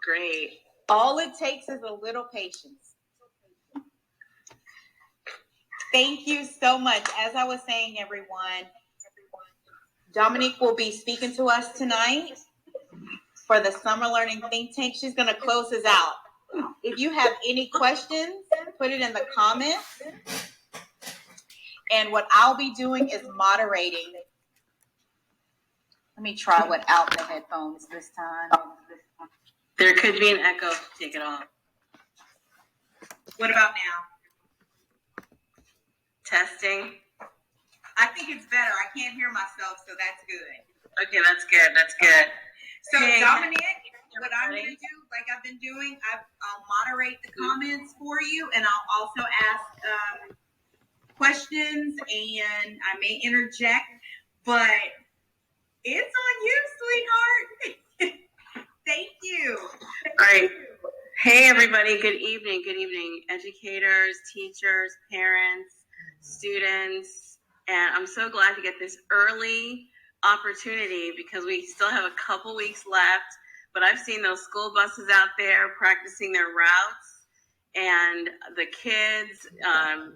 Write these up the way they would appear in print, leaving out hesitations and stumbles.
great. All it takes is a little patience. Thank you so much. As I was saying, everyone, Dominique will be speaking to us tonight for the Summer Learning Think Tank. She's going to close us out. If you have any questions, put it in the comments. And what I'll be doing is moderating. Let me try without the headphones this time. There could be an echo. Take it off. What about now? Testing. I think it's better. I can't hear myself, so that's good. Okay, that's good. That's good. So, hey, Dominic, what I'm going to do, like I've been doing, I'll moderate the comments for you, and I'll also ask questions, and I may interject, but it's on you, sweetheart. Thank you. All right. Hey, everybody. Good evening. Good evening, educators, teachers, parents, students. And I'm so glad to get this early opportunity because we still have a couple weeks left. But I've seen those school buses out there practicing their routes and the kids,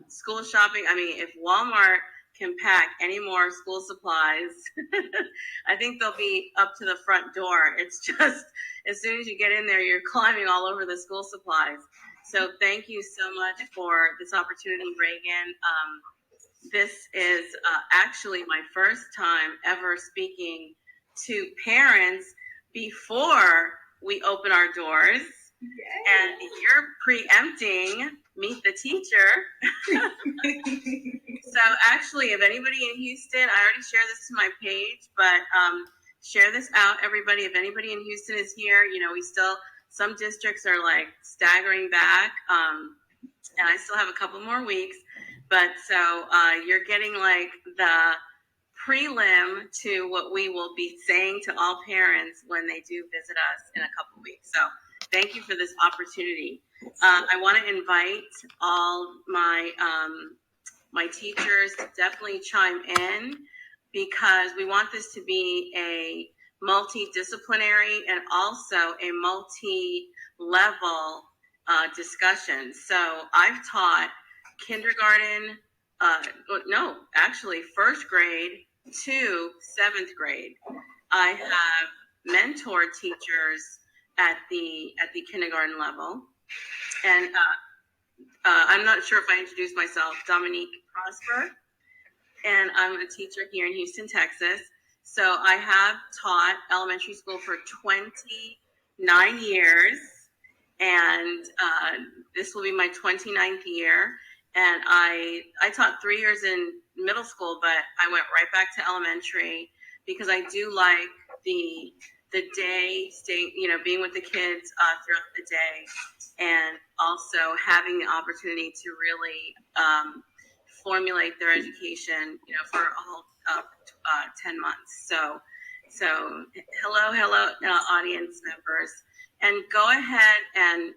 school shopping. I mean, if Walmart can pack any more school supplies, I think they'll be up to the front door. It's just, as soon as you get in there, you're climbing all over the school supplies. So thank you so much for this opportunity, Reagan. This is actually my first time ever speaking to parents before we open our doors. Yay. And you're preempting Meet the Teacher. So actually, if anybody in Houston, I already shared this to my page, but share this out, everybody. If anybody in Houston is here, you know, some districts are like staggering back, and I still have a couple more weeks. But so you're getting like the prelim to what we will be saying to all parents when they do visit us in a couple weeks. So thank you for this opportunity. I want to invite all my my teachers to definitely chime in because we want this to be a multidisciplinary and also a multi-level discussion. So I've taught kindergarten, first grade to seventh grade. I have mentored teachers at the kindergarten level, and I'm not sure if I introduced myself, Dominique Prosper, and I'm a teacher here in Houston, Texas. So I have taught elementary school for 29 years, and this will be my 29th year. And I taught 3 years in middle school, but I went right back to elementary because I do like the day, being with the kids throughout the day, and also having the opportunity to really formulate their education, for a whole 10 months. So hello, audience members, and go ahead and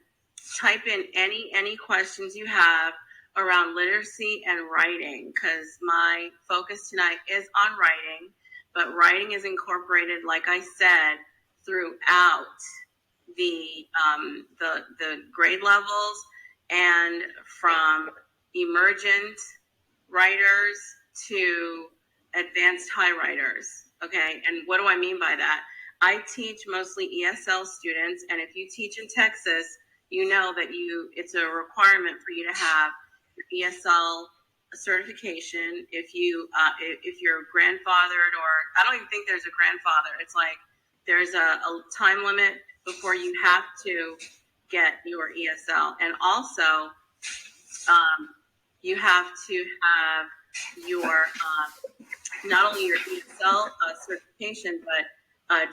type in any questions you have around literacy and writing, because my focus tonight is on writing, but writing is incorporated, like I said, throughout the grade levels, and from emergent writers to advanced high writers. Okay, and what do I mean by that? I teach mostly ESL students, and if you teach in Texas, you know that it's a requirement for you to have your ESL certification. If you're grandfathered, or I don't even think there's a grandfather. It's like there's a time limit before you have to get your ESL, and also you have to have your not only your ESL certification, but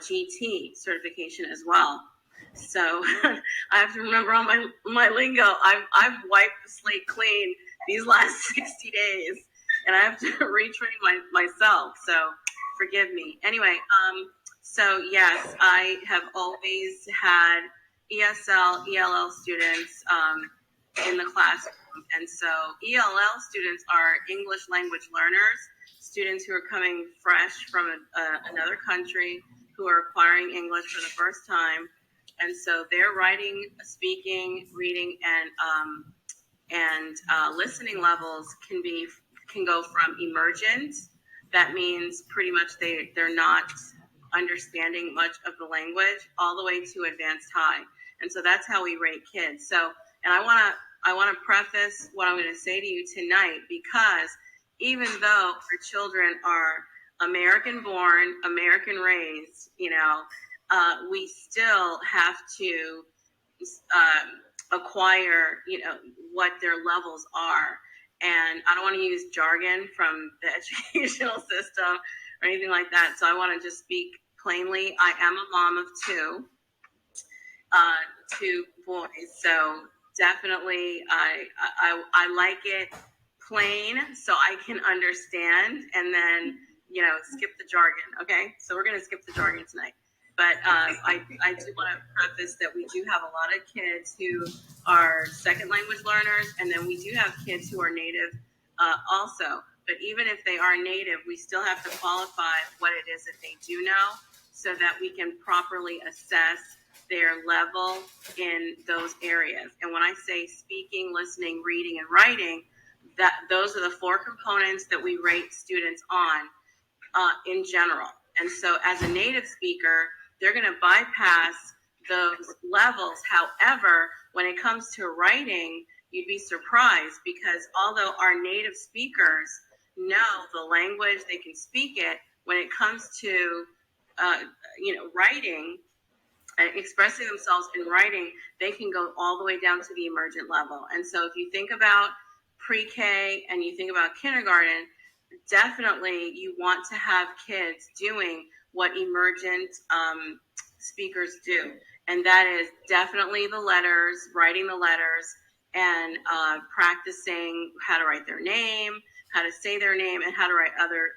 GT certification as well. So I have to remember all my lingo. I've wiped the slate clean these last 60 days, and I have to retrain myself. So forgive me. Anyway, so yes, I have always had ESL, ELL students in the classroom. And so ELL students are English language learners, students who are coming fresh from another country, who are acquiring English for the first time. And so their writing, speaking, reading, and listening levels can go from emergent. That means pretty much they're not understanding much of the language, all the way to advanced high. And so that's how we rate kids. So, and I want to preface what I'm going to say to you tonight, because even though our children are American born, American raised, we still have to acquire, what their levels are. And I don't want to use jargon from the educational system or anything like that. So I want to just speak plainly. I am a mom of two boys. So definitely I like it plain so I can understand, and then, skip the jargon. Okay. So we're going to skip the jargon tonight. But I do want to preface that we do have a lot of kids who are second language learners, and then we do have kids who are native also. But even if they are native, we still have to qualify what it is that they do know, so that we can properly assess their level in those areas. And when I say speaking, listening, reading, and writing, those are the 4 components that we rate students on in general. And so as a native speaker, they're going to bypass those levels. However, when it comes to writing, you'd be surprised, because although our native speakers know the language, they can speak it, when it comes to writing, expressing themselves in writing, they can go all the way down to the emergent level. And so if you think about pre-K and you think about kindergarten, definitely you want to have kids doing what emergent speakers do. And that is definitely the letters, writing the letters, and practicing how to write their name, how to say their name, and how to write other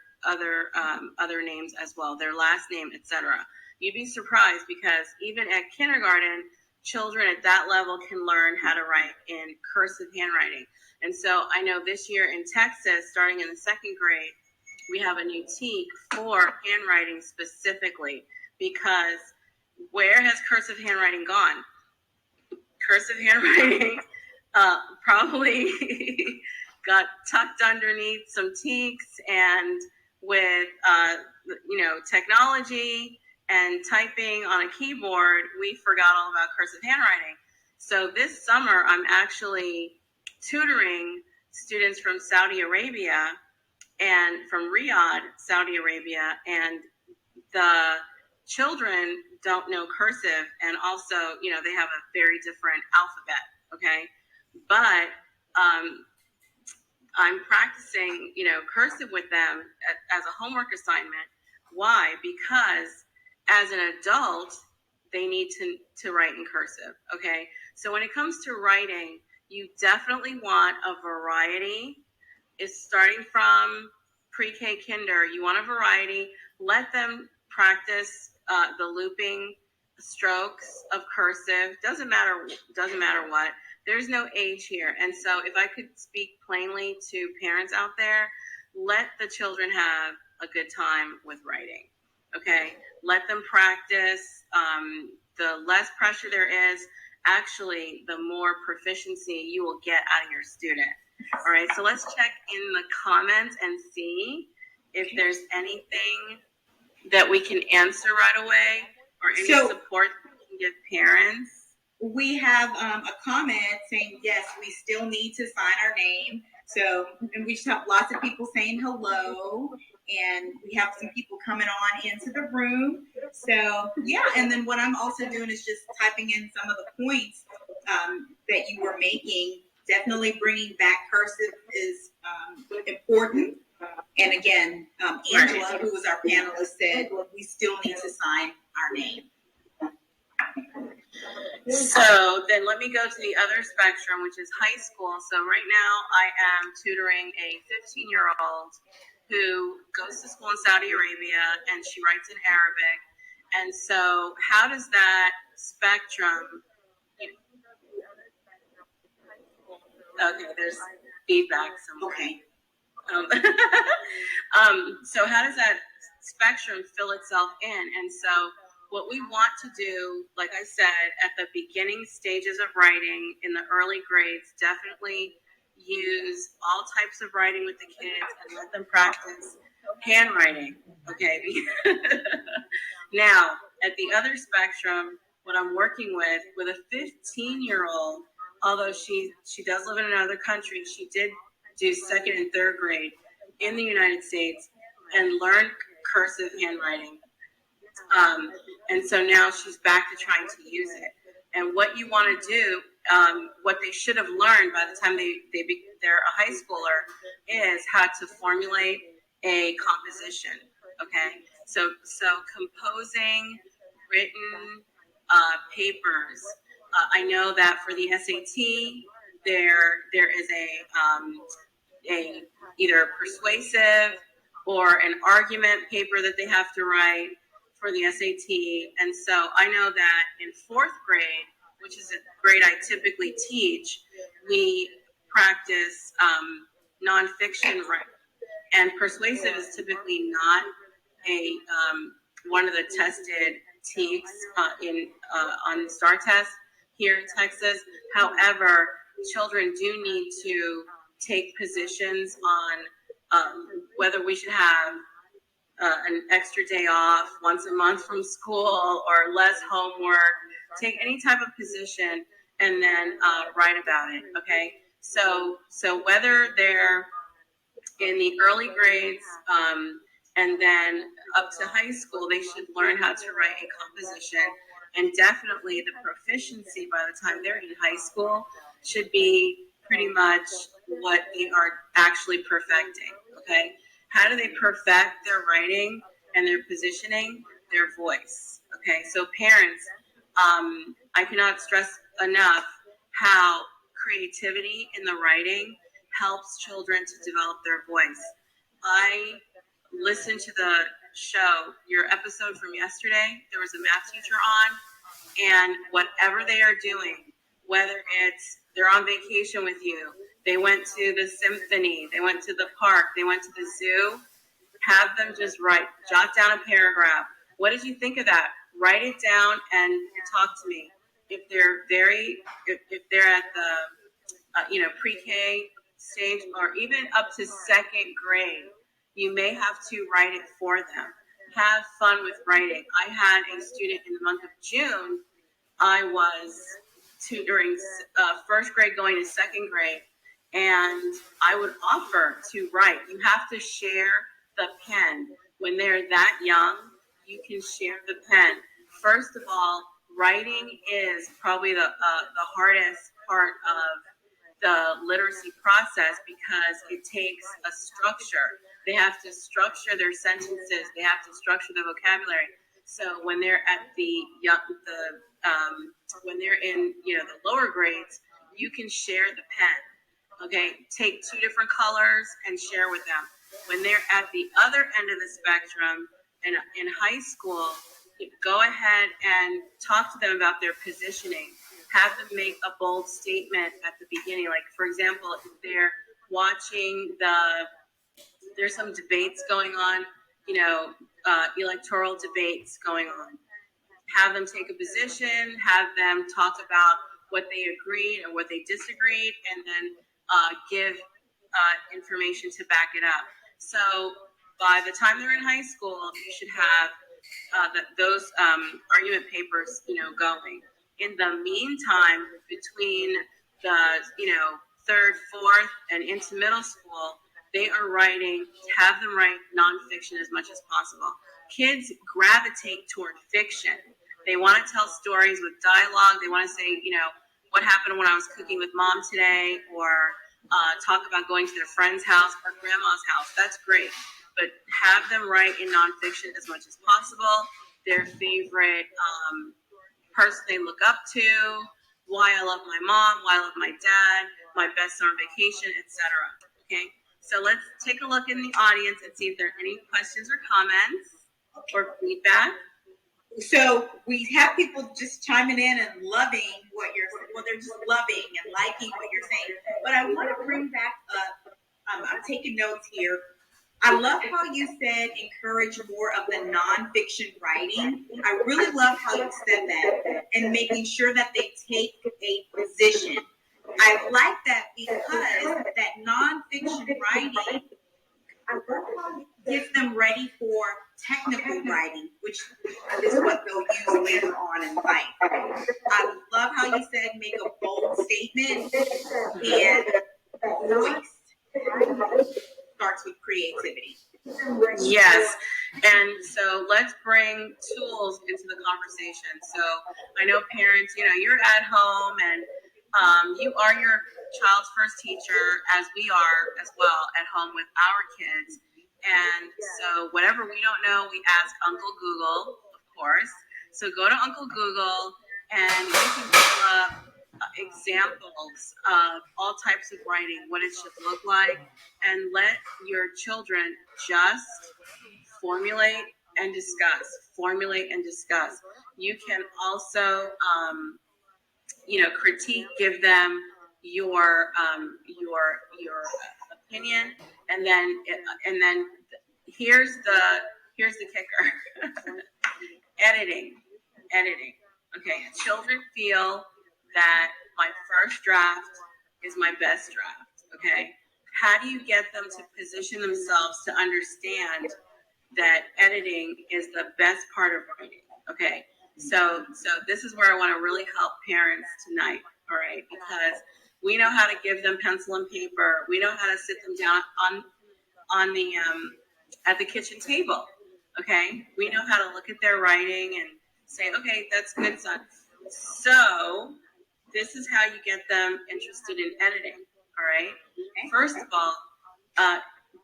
names as well, their last name, etc. You'd be surprised, because even at kindergarten, children at that level can learn how to write in cursive handwriting. And so I know this year in Texas, starting in the 2nd grade, we have a new TEK for handwriting specifically, because where has cursive handwriting gone? Cursive handwriting probably got tucked underneath some TEKs, and with technology and typing on a keyboard, we forgot all about cursive handwriting. So this summer, I'm actually tutoring students from Saudi Arabia and from Riyadh, Saudi Arabia, and the children don't know cursive, and also, they have a very different alphabet, okay? But I'm practicing, cursive with them as a homework assignment. Why? Because as an adult, they need to write in cursive, okay? So when it comes to writing, you definitely want a variety. It's starting from pre-K kinder. You want a variety. Let them practice the looping strokes of cursive. Doesn't matter what. There's no age here. And so if I could speak plainly to parents out there, let the children have a good time with writing, okay? Let them practice. The less pressure there is, actually, the more proficiency you will get out of your student. All right, so let's check in the comments and see if there's anything that we can answer right away, or any support that we can give parents. We have a comment saying, yes, we still need to sign our name. So, and we just have lots of people saying hello, and we have some people coming on into the room. So, yeah, and then what I'm also doing is just typing in some of the points that you were making. Definitely bringing back cursive is important. And again, Angela, who was our panelist, said we still need to sign our name. So then let me go to the other spectrum, which is high school. So right now I am tutoring a 15-year-old who goes to school in Saudi Arabia, and she writes in Arabic. And so how does that spectrum... Okay, there's feedback somewhere. Okay. So how does that spectrum fill itself in? And so what we want to do, like I said, at the beginning stages of writing in the early grades, definitely use all types of writing with the kids and let them practice handwriting. Okay. Now, at the other spectrum, what I'm working with a 15-year-old, although she does live in another country, she did do second and third grade in the United States and learn cursive handwriting. And so now she's back to trying to use it. And what you want to do, what they should have learned by the time they're a high schooler, is how to formulate a composition. Okay, so composing written papers. I know that for the SAT, there is a either persuasive or an argument paper that they have to write for the SAT. And so I know that in fourth grade, which is a grade I typically teach, we practice nonfiction writing. And persuasive is typically not a one of the tested TEKS on STAR test here in Texas. However, children do need to take positions on whether we should have an extra day off once a month from school or less homework. Take any type of position and then write about it. Okay, so whether they're in the early grades and then up to high school, they should learn how to write a composition. And definitely the proficiency by the time they're in high school should be pretty much what they are actually perfecting. Okay, how do they perfect their writing and their positioning? Their voice. Okay, so parents, I cannot stress enough how creativity in the writing helps children to develop their voice. I listened to the show, your episode from yesterday. There was a math teacher on, and whatever they are doing, whether it's they're on vacation with you, they went to the symphony, they went to the park, they went to the zoo, have them just jot down a paragraph. What did you think of that? Write it down and talk to me. If they're if they're at the pre-K stage or even up to second grade, you may have to write it for them. Have fun with writing. I had a student in the month of June. I was tutoring first grade going to second grade, and I would offer to write. You have to share the pen. When they're that young, you can share the pen. First of all, writing is probably the hardest part of the literacy process because it takes a structure. They have to structure their sentences. They have to structure the vocabulary. So when they're at when they're in the lower grades, you can share the pen. Okay, take two different colors and share with them. When they're at the other end of the spectrum, in high school, go ahead and talk to them about their positioning. Have them make a bold statement at the beginning. Like, for example, if they're watching there's some debates going on, electoral debates going on. Have them take a position, have them talk about what they agreed and what they disagreed, and then give information to back it up. So by the time they're in high school, you should have those argument papers, going. In the meantime, between the, third, fourth, and into middle school, they are writing, have them write nonfiction as much as possible. Kids gravitate toward fiction. They want to tell stories with dialogue. They want to say, what happened when I was cooking with mom today, or talk about going to their friend's house or grandma's house. That's great. But have them write in nonfiction as much as possible. Their favorite person they look up to, why I love my mom, why I love my dad, my best summer vacation, etc. Okay, so let's take a look in the audience and see if there are any questions or comments or feedback. So we have people just chiming in and loving what they're just loving and liking what you're saying. But I want to bring back up, I'm taking notes here. I love how you said encourage more of the nonfiction writing. I really love how you said that, and making sure that they take a position. I like that because that nonfiction writing gets them ready for technical writing, which is what they'll use later on in life. I love how you said make a bold statement, and voice starts with creativity. Yes. And so let's bring tools into the conversation. So I know parents, you're at home and you are your child's first teacher, as we are as well at home with our kids. And so whatever we don't know, we ask Uncle Google, of course. So go to Uncle Google and you can pull up examples of all types of writing, what it should look like, and let your children just formulate and discuss. You can also critique, give them your opinion, and then here's the kicker. editing Okay, children feel that my first draft is my best draft. Okay, how do you get them to position themselves to understand that editing is the best part of writing? Okay, so this is where I want to really help parents tonight. All right, because we know how to give them pencil and paper. We know how to sit them down on the at the kitchen table. Okay, we know how to look at their writing and say, okay, that's good, son. So this is how you get them interested in editing. All right. First of all,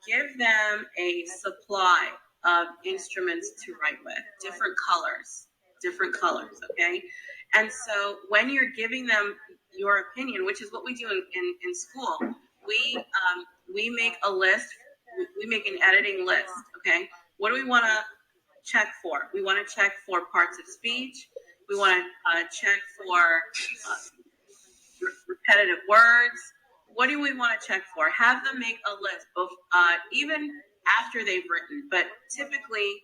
give them a supply of instruments to write with, different colors. Okay. And so when you're giving them your opinion, which is what we do in school, we make a list. We make an editing list. Okay. What do we want to check for? We want to check for parts of speech. We want to check for repetitive words. What do we want to check for? Have them make a list, even after they've written. But typically,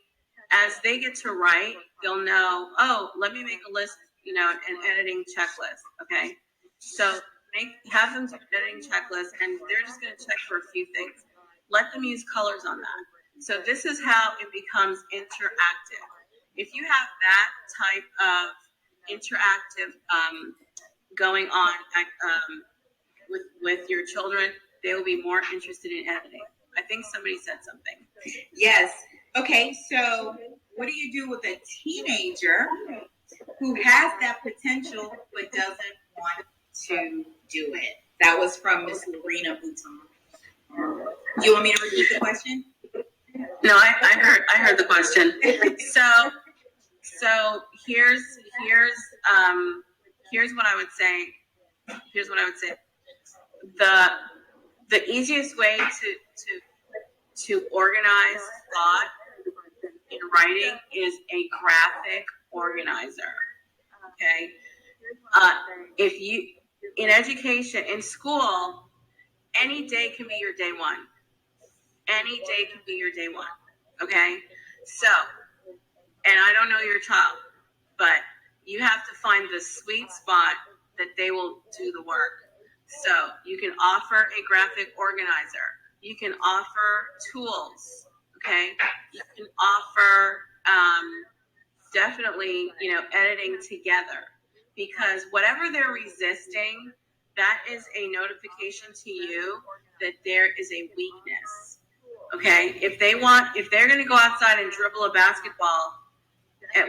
as they get to write, they'll know, oh, let me make a list, an editing checklist. Okay, so have them do an editing checklist, and they're just going to check for a few things. Let them use colors on that. So this is how it becomes interactive. If you have that type of interactive going on with your children, they will be more interested in editing. I think somebody said something. Yes. Okay, so what do you do with a teenager who has that potential but doesn't want to do it? That was from Miss Lorena Bouton. Do you want me to repeat the question? No, I heard the question. So here's what I would say. The easiest way to organize thought in writing is a graphic organizer. Okay, if you in education, in school, any day can be your day one. Any day can be your day one. Okay, so, and I don't know your child, but you have to find the sweet spot that they will do the work. So you can offer a graphic organizer. You can offer tools. Okay, you can offer definitely, editing together, because whatever they're resisting, that is a notification to you that there is a weakness. Okay, if they're going to go outside and dribble a basketball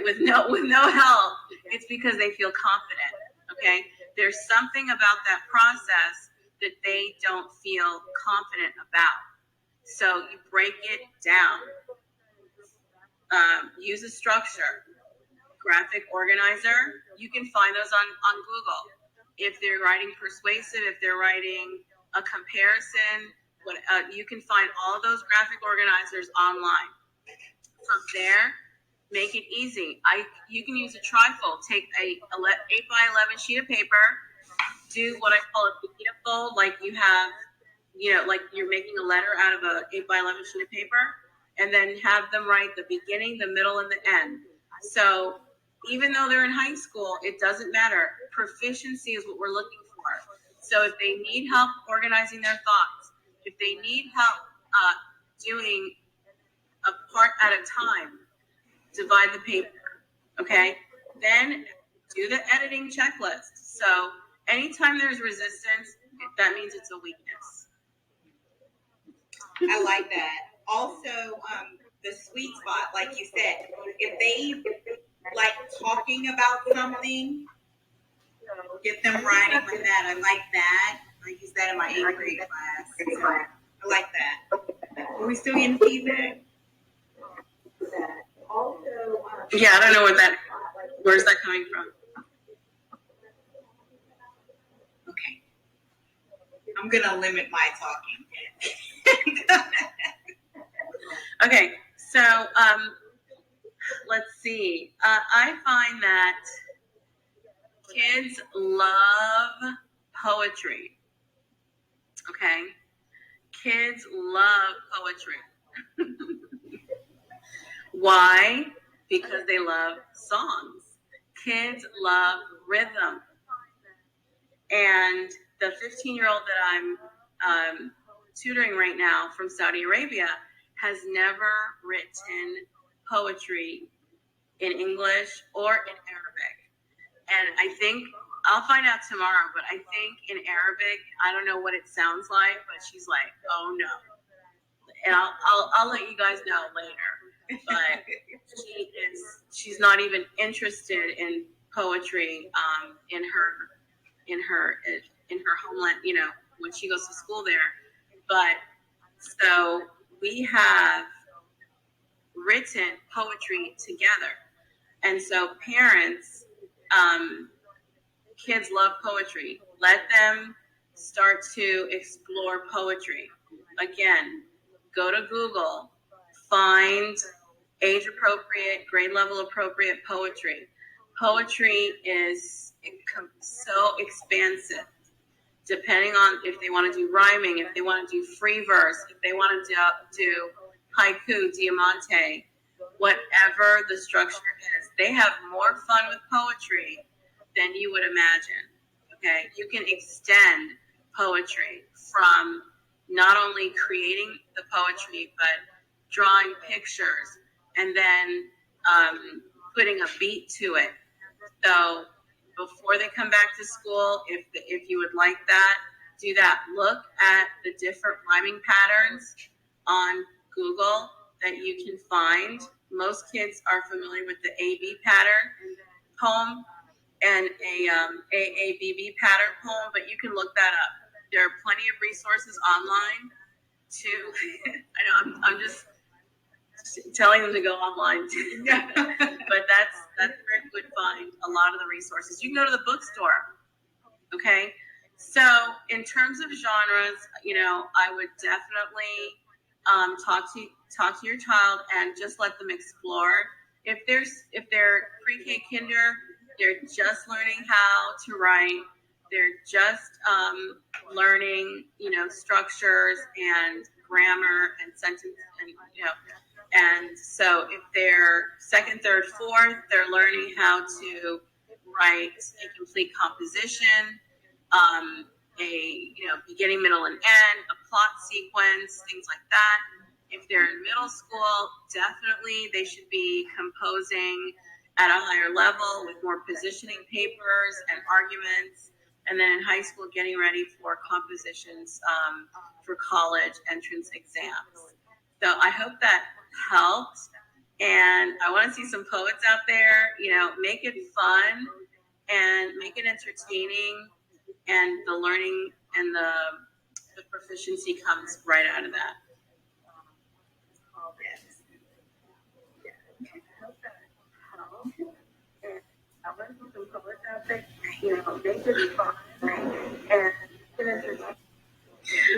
with no help, it's because they feel confident. Okay, there's something about that process that they don't feel confident about. So you break it down. Use a structure. Graphic organizer. You can find those on Google. If they're writing persuasive, if they're writing a comparison, you can find all those graphic organizers online. From there, make it easy. You can use a trifold. Take a 8x11 sheet of paper. Do what I call a fajita fold, like you have like you're making a letter out of a 8x11 sheet of paper, and then have them write the beginning, the middle, and the end. So even though they're in high school, it doesn't matter. Proficiency is what we're looking for. So if they need help organizing their thoughts, if they need help doing a part at a time, divide the paper, okay? Then do the editing checklist. So anytime there's resistance, that means it's a weakness. I like that. Also, the sweet spot, like you said, if they like talking about something, get them writing on that. I like that. I use that in my 8th grade class. So I like that. Are we still getting feedback? Yeah, I don't know where's that coming from? Okay. I'm going to limit my talking. Okay, so let's see. I find that kids love poetry. Okay? Kids love poetry. Why? Because they love songs. Kids love rhythm. And the 15-year-old that I'm tutoring right now from Saudi Arabia has never written poetry in English or in Arabic. And I think, I'll find out tomorrow, but I think in Arabic, I don't know what it sounds like, but she's like, oh no. And I'll let you guys know later. But she's not even interested in poetry in her homeland, when she goes to school there. But so we have written poetry together. And so parents, kids love poetry. Let them start to explore poetry. Again, go to Google, find age appropriate, grade level appropriate poetry. Poetry is so expansive, depending on if they want to do rhyming, if they want to do free verse, if they want to do haiku, diamante, whatever the structure is. They have more fun with poetry than you would imagine. Okay, you can extend poetry from not only creating the poetry, but drawing pictures and then putting a beat to it. So before they come back to school, if you would like that, do that. Look at the different rhyming patterns on Google that you can find. Most kids are familiar with the AB pattern poem and a AABB pattern poem, but you can look that up. There are plenty of resources online I know I'm just telling them to go online too. But that's where you would find a lot of the resources. You can go to the bookstore. Okay. So in terms of genres, I would definitely talk to your child and just let them explore. If they're pre-K kinder, they're just learning how to write. They're just learning, structures and grammar and sentence and so if they're second, third, fourth, they're learning how to write a complete composition, a beginning, middle, and end, a plot sequence, things like that. If they're in middle school, definitely they should be composing at a higher level with more positioning papers and arguments. And then in high school, getting ready for compositions for college entrance exams. So I hope that helped. And I want to see some poets out there, make it fun and make it entertaining. And the learning and the proficiency comes right out of that.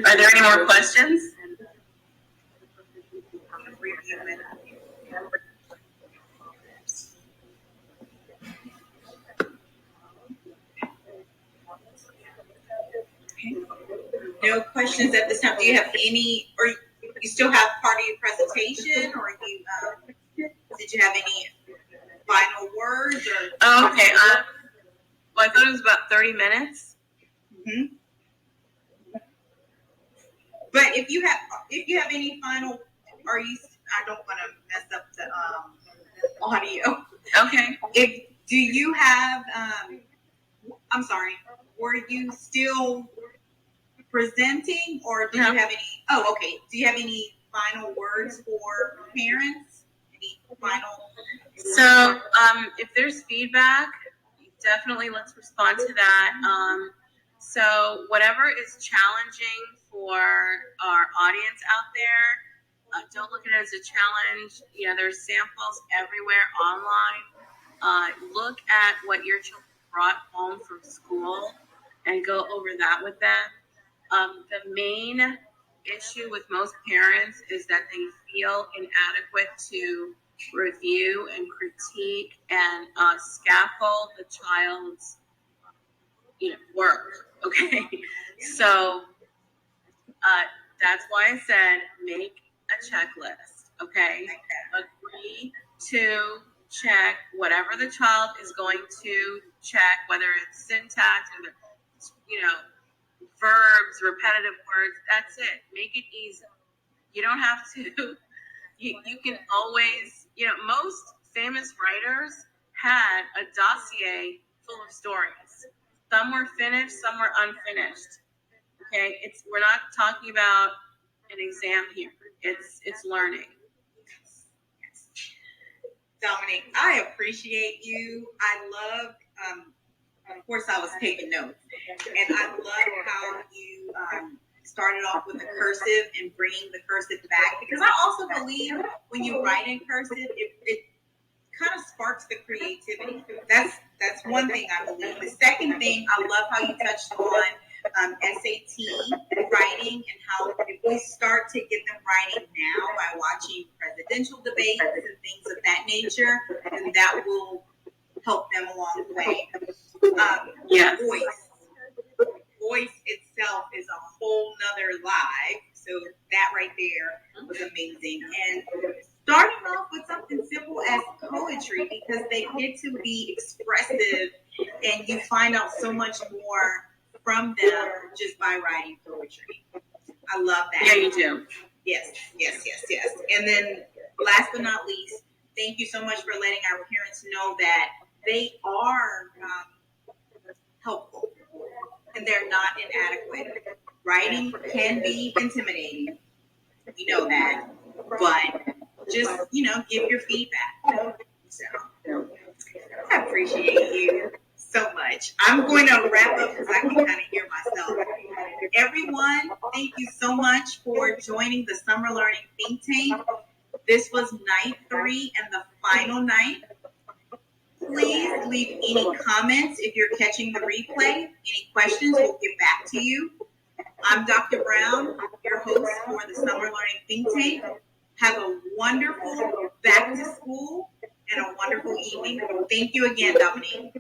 Are there any more questions? No questions at this time. Do you have any, or you still have part of your presentation, or did you have any final words? Or oh, okay. Well, I thought it was about 30 minutes. Mm-hmm. But if you have any final, I don't want to mess up the audio. Okay. Do you have? I'm sorry. Were you still presenting, or do you have any? Oh, okay. Do you have any final words for parents? Any final? So, if there's feedback, definitely let's respond to that. So, whatever is challenging for our audience out there, don't look at it as a challenge. You know, there's samples everywhere online. Look at what your children brought home from school and go over that with them. The main issue with most parents is that they feel inadequate to review and critique and scaffold the child's work. Okay, so that's why I said make a checklist. Okay, agree to check whatever the child is going to check, whether it's syntax or verbs, repetitive words. That's it. Make it easy. You don't have to. You can always, most famous writers had a dossier full of stories. Some were finished, some were unfinished. Okay, we're not talking about an exam here. It's learning. Dominique, I appreciate you. I love, of course, I was taking notes, and I love how you started off with the cursive and bringing the cursive back, because I also believe when you write in cursive, it kind of sparks the creativity. That's one thing I believe. The second thing, I love how you touched on SAT writing, and how if we start to get them writing now by watching presidential debates and things of that nature, then that will help them along the way. Yes. Voice itself is a whole nother live. So that right there was amazing. And starting off with something simple as poetry, because they get to be expressive, and you find out so much more from them just by writing poetry. I love that. Yeah, you do. Yes. And then last but not least, thank you so much for letting our parents know that they are helpful and they're not inadequate. Writing can be intimidating. We know that. But just, give your feedback. So I appreciate you so much. I'm going to wrap up because I can kind of hear myself. Everyone, thank you so much for joining the Summer Learning Think Tank. This was night 3 and the final night. Please leave any comments if you're catching the replay. Any questions, we'll get back to you. I'm Dr. Brown, your host for the Summer Learning Think Tank. Have a wonderful back to school and a wonderful evening. Thank you again, Dominique.